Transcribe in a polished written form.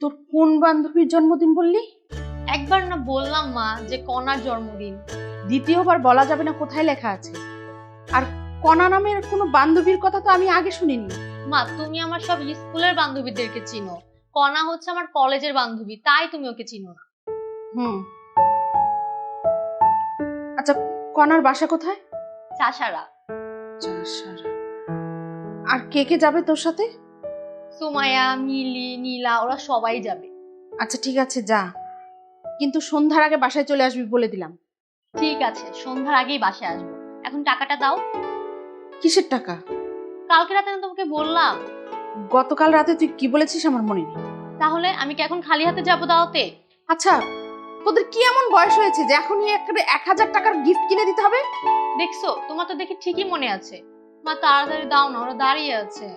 তোর কোন বান্ধবীর জন্মদিন বললি? একবার না বললাম মা যে কনার জন্মদিন। দ্বিতীয়বার বলা যাবে না কোথায় লেখা আছে। আর কণা নামের কোনো বান্ধবীর কথা তো আমি আগে শুনিনি। মা তুমি আমার সব স্কুলের বান্ধবীদেরকে চিনো, কনা হচ্ছে আমার কলেজের বান্ধবী, তাই তুমি ওকে চিনো না। হুম, আচ্ছা, কণার বাসা কোথায়? চাষারা। চাষারা। আর কে কে যাবে তোর সাথে? সুমাইয়া, মিলি, নীলা ওরা সবাই যাবে। আচ্ছা ঠিক আছে, যা, কিন্তু সন্ধ্যার আগে বাসায় চলে আসবি বলে দিলাম। ঠিক আছে, সন্ধ্যার আগেই বাসায় আসবো। এখন টাকাটা দাও। কিসের টাকা? কালকে রাতে না তোমাকে বললাম। গতকাল রাতে তুই কি বলেছিস আমার মনে নেই। তাহলে আমি কি এখন খালি হাতে যাবো দাওয়াতে? আচ্ছা, তোদের কি এমন বয়স হয়েছে যে এখনই একটা 1000 টাকার গিফট কিনে দিতে হবে? দেখছো, তোমার তো দেখি ঠিকই মনে আছে। মা তাড়াতাড়ি দাও না, ওরা দাঁড়িয়ে আছে।